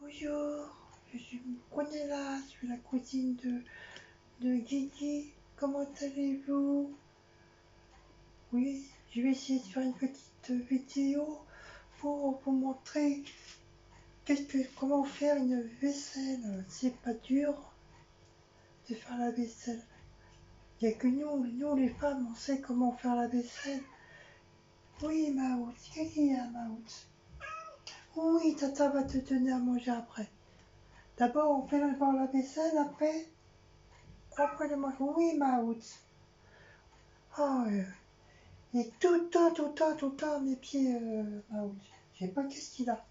Bonjour, je suis Brunella, je suis la cousine de Guigui. Comment allez-vous? Oui, je vais essayer de faire une petite vidéo pour vous montrer comment faire une vaisselle. C'est pas dur de faire la vaisselle. Il n'y a que nous les femmes, on sait comment faire la vaisselle. Oui, Maout, qu'est-ce qu'il y a, Maout? Oui, Tata va te donner à manger après. D'abord, on fait d'abord la vaisselle, après le manger. Oui, Maout. Oh, et tout le temps, mes pieds, Maout. Je sais pas qu'est-ce qu'il a.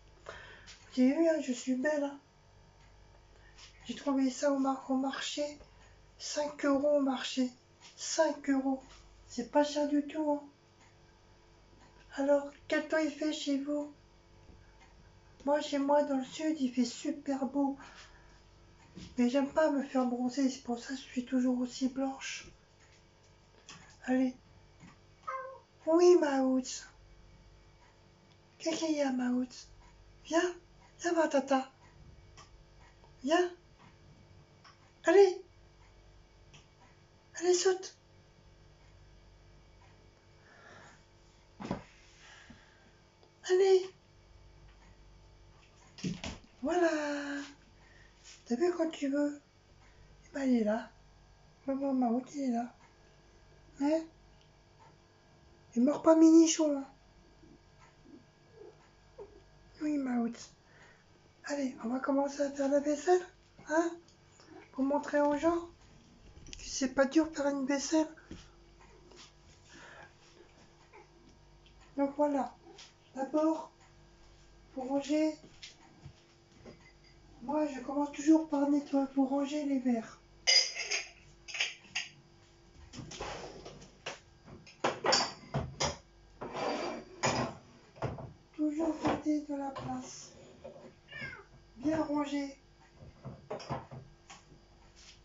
Vous avez vu, hein, je suis belle. Hein. J'ai trouvé ça au marché. 5 € au marché. 5 €. C'est pas cher du tout. Hein. Alors, quel temps il fait chez vous? Moi, chez moi, dans le sud, il fait super beau. Mais j'aime pas me faire bronzer, c'est pour ça que je suis toujours aussi blanche. Allez. Oui, Maout. Qu'est-ce qu'il y a, Maout? Viens. Viens voir, Tata. Viens. Allez. Allez, saute. Allez. Voilà. T'as vu quand tu veux? Eh ben, il est là. Maman, Maout, il est là. Hein? Il mord pas mes nichons. Hein. Oui, Maout. Allez, on va commencer à faire la vaisselle. Hein? Pour montrer aux gens que c'est pas dur de faire une vaisselle. Donc voilà. D'abord, pour ranger, moi je commence toujours par nettoyer, pour ranger les verres. Toujours garder de la place. Bien rangé.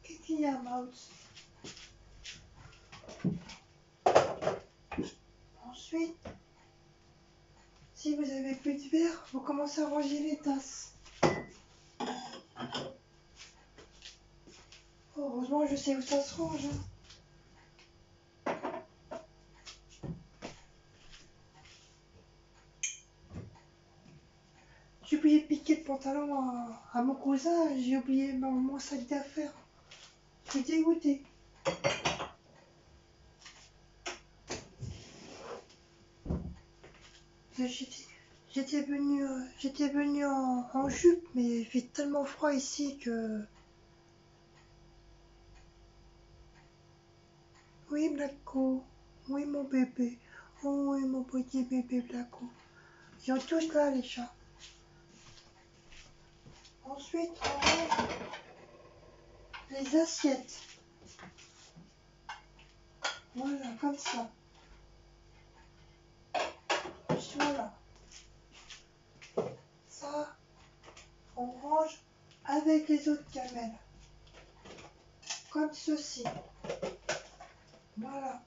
Qu'est-ce qu'il y a, Maout? Ensuite, si vous avez plus de verre, vous commencez à ranger les tasses. Oh, heureusement, je sais où ça se range. Hein. J'ai oublié de piquer le pantalon à mon cousin, j'ai oublié mon sac d'affaires. Je suis dégoûtée. J'étais venue en jupe, mais il fait tellement froid ici que... Oui, Blacko. Oui, mon bébé. Oh, oui, mon petit bébé Blacko. Ils sont tous là, les chats. Ensuite, on range les assiettes. Voilà, comme ça. Voilà. Ça, on range avec les autres gamelles. Comme ceci. Voilà.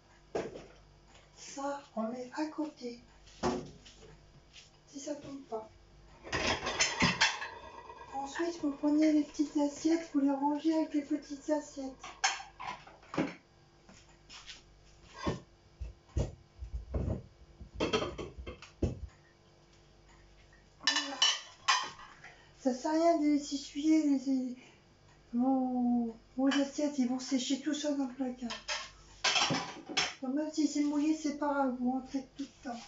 Ça, on met à côté. Si ça tombe pas. Ensuite, vous prenez les petites assiettes, vous les rangez avec les petites assiettes. Voilà. Ça sert à rien de les essuyer, vos assiettes, ils vont sécher tout seuls dans le placard. Donc même si c'est mouillé, c'est pas grave, vous rentrez tout le temps.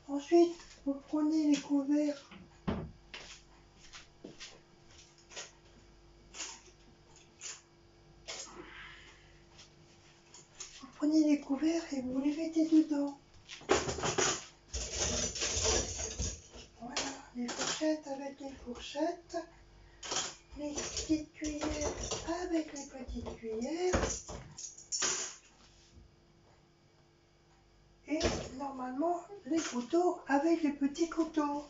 Ensuite, vous prenez les couverts. Vous prenez les couverts et vous les mettez dedans. Voilà, les fourchettes avec les fourchettes. Les petites cuillères avec les petites cuillères. Et normalement, les couteaux avec les petits couteaux.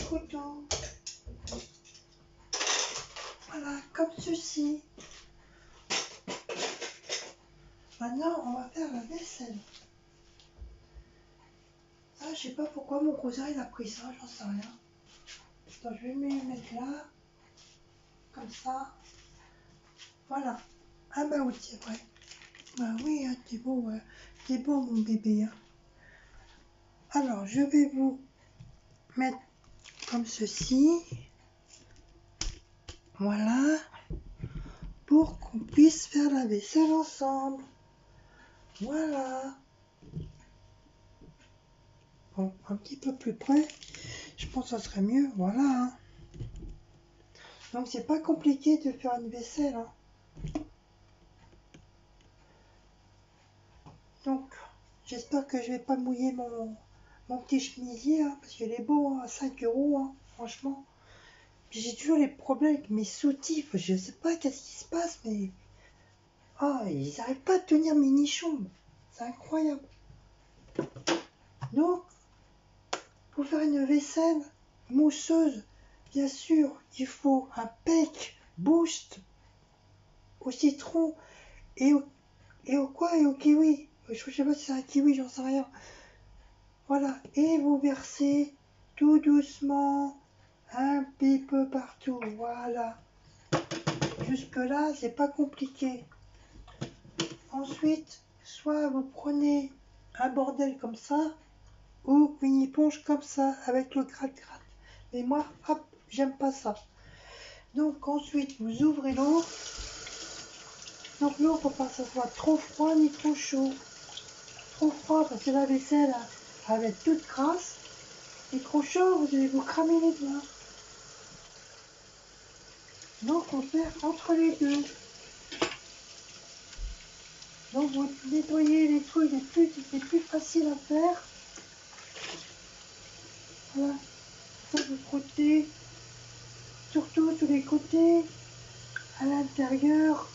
couteau. Voilà, comme ceci. Maintenant, on va faire la vaisselle. Ça, je sais pas pourquoi mon cousin il a pris ça, j'en sais rien. Donc, je vais me mettre là, comme ça. Voilà. Ah bah oui, c'est vrai. Bah oui, hein, t'es beau mon bébé. Hein. Alors, je vais vous mettre comme ceci. Voilà. Pour qu'on puisse faire la vaisselle ensemble. Voilà. Bon, un petit peu plus près. Je pense que ça serait mieux. Voilà. Hein. Donc, c'est pas compliqué de faire une vaisselle. Hein. Donc, j'espère que je vais pas mouiller mon petit chemisier. Hein, parce qu'il est beau hein, à 5 €. Hein, franchement. Puis j'ai toujours les problèmes avec mes soutifs. Je sais pas qu'est-ce qui se passe, mais... Ah, ils n'arrivent pas à tenir mes nichons. C'est incroyable. Donc, pour faire une vaisselle mousseuse, bien sûr, il faut un Peck Boost au citron et au quoi et au kiwi. Je sais pas si c'est un kiwi, j'en sais rien. Voilà. Et vous versez tout doucement un petit peu partout. Voilà. Jusque-là, c'est pas compliqué. Ensuite, soit vous prenez un bordel comme ça, ou une éponge comme ça, avec le gratte-gratte. Mais moi, hop, j'aime pas ça. Donc ensuite, vous ouvrez l'eau. Donc l'eau, faut pas que ça soit trop froid ni trop chaud. Trop froid, parce que la vaisselle, elle va être toute grasse. Et trop chaud, vous allez vous cramer les doigts. Donc on fait entre les deux. Donc vous nettoyez les trucs les plus faciles à faire. Voilà. Vous frottez surtout tous les côtés, à l'intérieur,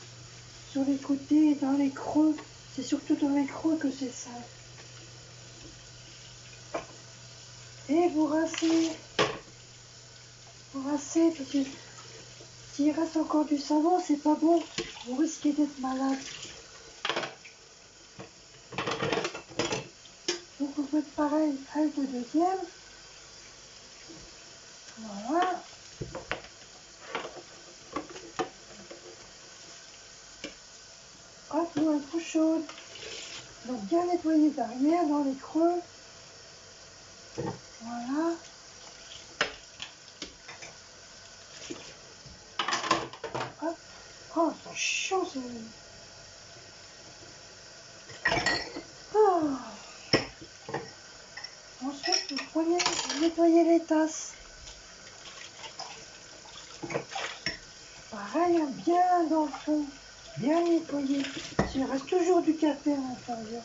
sur les côtés, dans les creux. C'est surtout dans les creux que c'est ça. Et vous rincez. Vous rincez parce que s'il reste encore du savon, c'est pas bon. Vous risquez d'être malade. Donc vous faites pareil avec le deuxième. Voilà. Hop, l'eau est trop chaude. Donc bien nettoyer derrière, dans les creux. Voilà. Hop. Oh, c'est chaud, c'est... Oh. Ensuite, vous nettoyez les tasses. Pareil, hein, bien dans le fond, bien nettoyé. Il reste toujours du café à l'intérieur.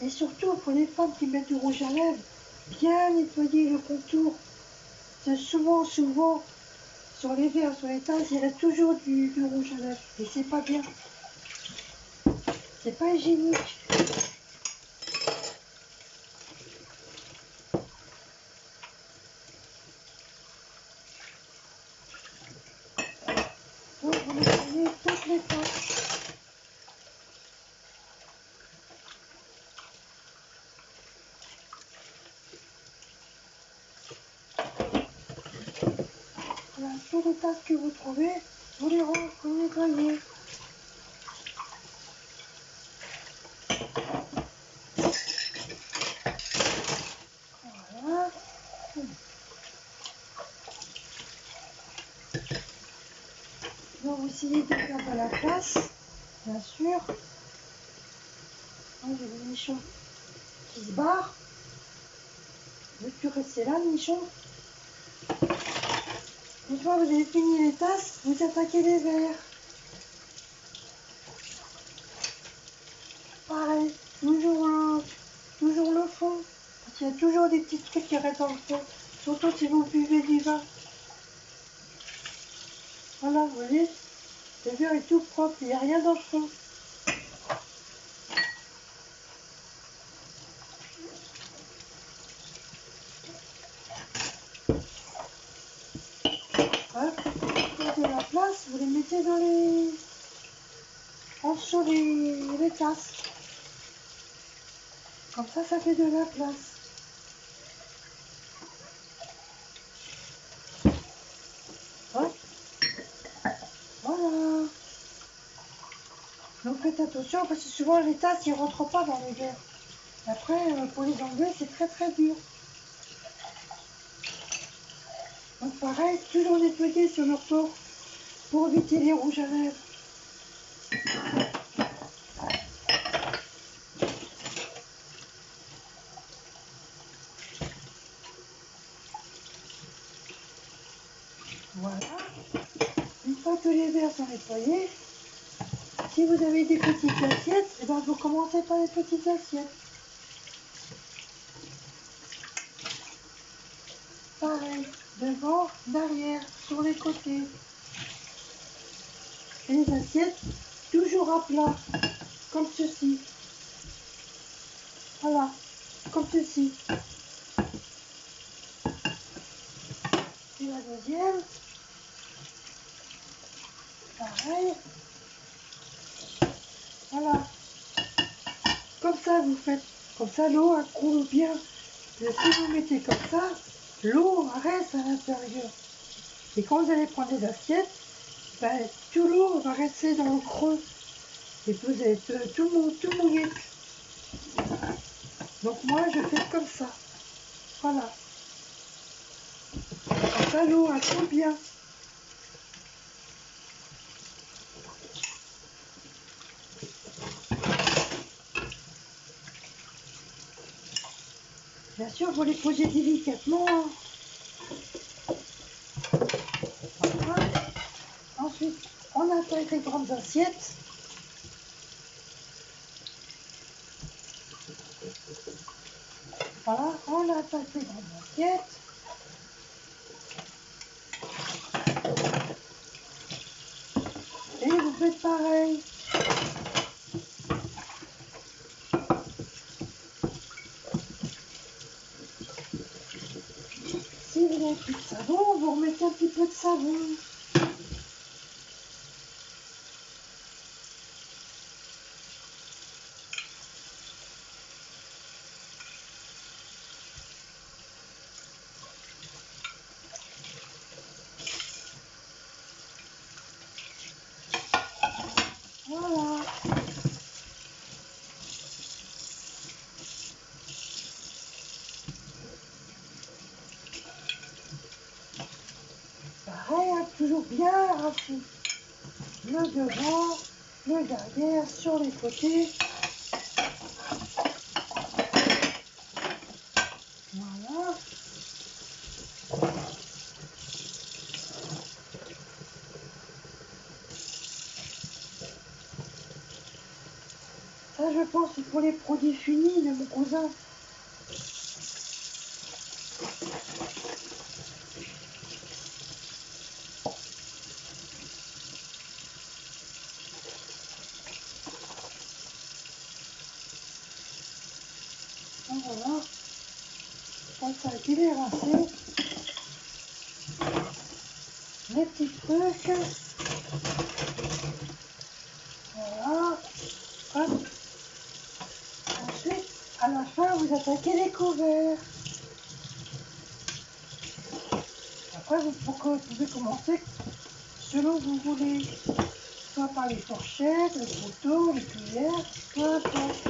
Et surtout, pour les femmes qui mettent du rouge à lèvres, bien nettoyer le contour. C'est souvent, sur les verres, sur les tasses, il reste toujours du rouge à lèvres. Et c'est pas bien. C'est pas hygiénique. Donc, vous nettoyez toutes les tasses. Voilà, toutes les tasses que vous trouvez, vous les nettoyez. Voilà. Donc vous essayez de faire de la place, bien sûr. J'ai le nichon qui se barre. Ne plus rester là, le nichon. Une fois que vous avez fini les tasses, vous attaquez les verres. Pareil, toujours le fond. Parce qu'il y a toujours des petits trucs qui restent dans le fond. Surtout si vous buvez du vin. Voilà, vous voyez, le verre est tout propre, il n'y a rien dans le fond. vous les mettez sur les tasses. Comme ça fait de la place. Hop. Voilà. Donc faites attention parce que souvent les tasses ils rentrent pas dans les verres. Après pour les enlever c'est très très dur. Donc pareil, toujours nettoyer sur le retour pour éviter les rouges à lèvres. Voilà. Une fois que les verres sont nettoyés, si vous avez des petites assiettes, et ben vous commencez par les petites assiettes. Pareil, devant, derrière, sur les côtés. Et les assiettes, toujours à plat, comme ceci. Voilà, comme ceci. Et la deuxième, pareil. Voilà. Comme ça vous faites. Comme ça l'eau elle coule bien. Et si vous mettez comme ça, l'eau reste à l'intérieur. Et quand vous allez prendre des assiettes, ben, tout l'eau va rester dans le creux. Et vous allez tout mouillé. Donc moi je fais comme ça. Voilà. Comme ça l'eau elle coule bien. Bien sûr, vous les posez délicatement. Voilà. Ensuite, on attaque les grandes assiettes. Voilà, on attaque les grandes assiettes. Et vous faites pareil. Si vous n'avez plus de savon, vous remettez un petit peu de savon. Voilà. Pareil, hein, toujours bien rincer. Le devant, le derrière, sur les côtés. Voilà. Ça, je pense, c'est pour les produits finis de mon cousin. Donc voilà. Comme ça, il est rincé. Les petits trucs. Voilà. Hop. Ensuite, à la fin, vous attaquez les couverts. Après, vous pouvez commencer selon que vous voulez. Soit par les fourchettes, les couteaux, les cuillères, peu importe.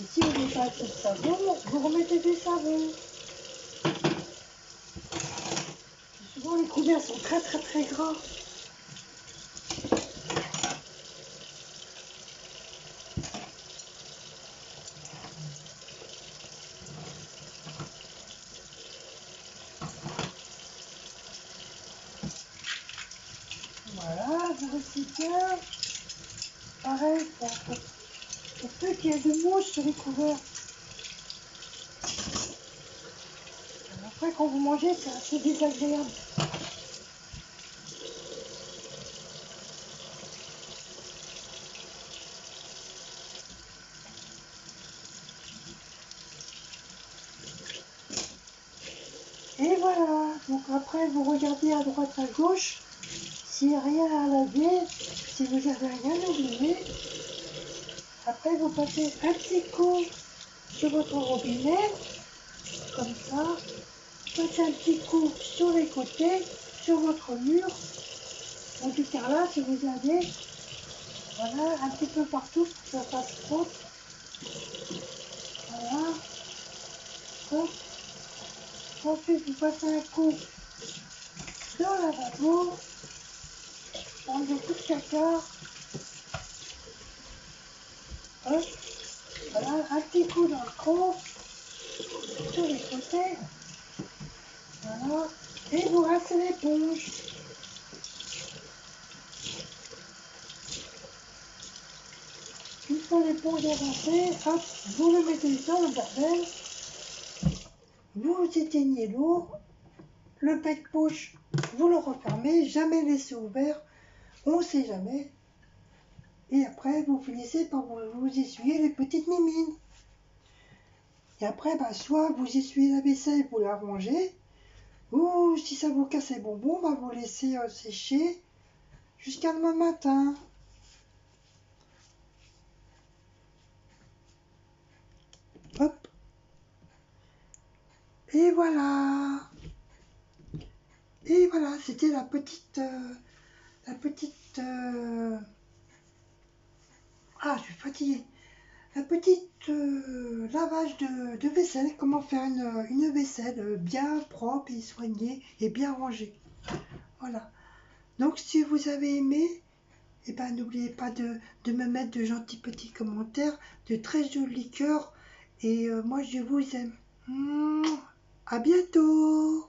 Et si vous n'avez pas assez de savon, vous remettez des savons. Et souvent, les couverts sont très très très gras. Voilà, vous recyclez. Pareil, pour peu qu'il y ait de mouches sur les couverts. Après, quand vous mangez, c'est assez désagréable. Et voilà, Donc après, vous regardez à droite, à gauche, s'il n'y a rien à laver, si vous n'avez rien oublié. Après, vous passez un petit coup sur votre robinet, comme ça. Passez un petit coup sur les côtés, sur votre mur. Donc du carrelage, si vous avez, voilà, un petit peu partout pour que ça fasse propre. Voilà. Hop. Ensuite, vous passez un coup dans le lavabo. Enlevez tout le caca. Hop. Voilà, un petit coup dans le creux, sur les côtés. Voilà. Et vous rincez l'éponge. Une fois l'éponge est rincée, hop, vous le mettez dans le bordel. Vous éteignez l'eau. Le bec-bouche, vous le refermez, jamais laisser ouvert, on ne sait jamais. Et après, vous finissez par vous essuyer les petites mimines. Et après, soit vous essuyez la vaisselle, vous la rangez, ou si ça vous casse les bonbons, vous laissez sécher jusqu'à demain matin. Hop. Et voilà. Et voilà, c'était la petite... Ah, je suis fatiguée. Un petit lavage de vaisselle, comment faire une vaisselle bien propre et soignée et bien rangée. Voilà. Donc si vous avez aimé, eh ben, n'oubliez pas de me mettre de gentils petits commentaires, de très jolis cœurs. Et moi je vous aime. À bientôt.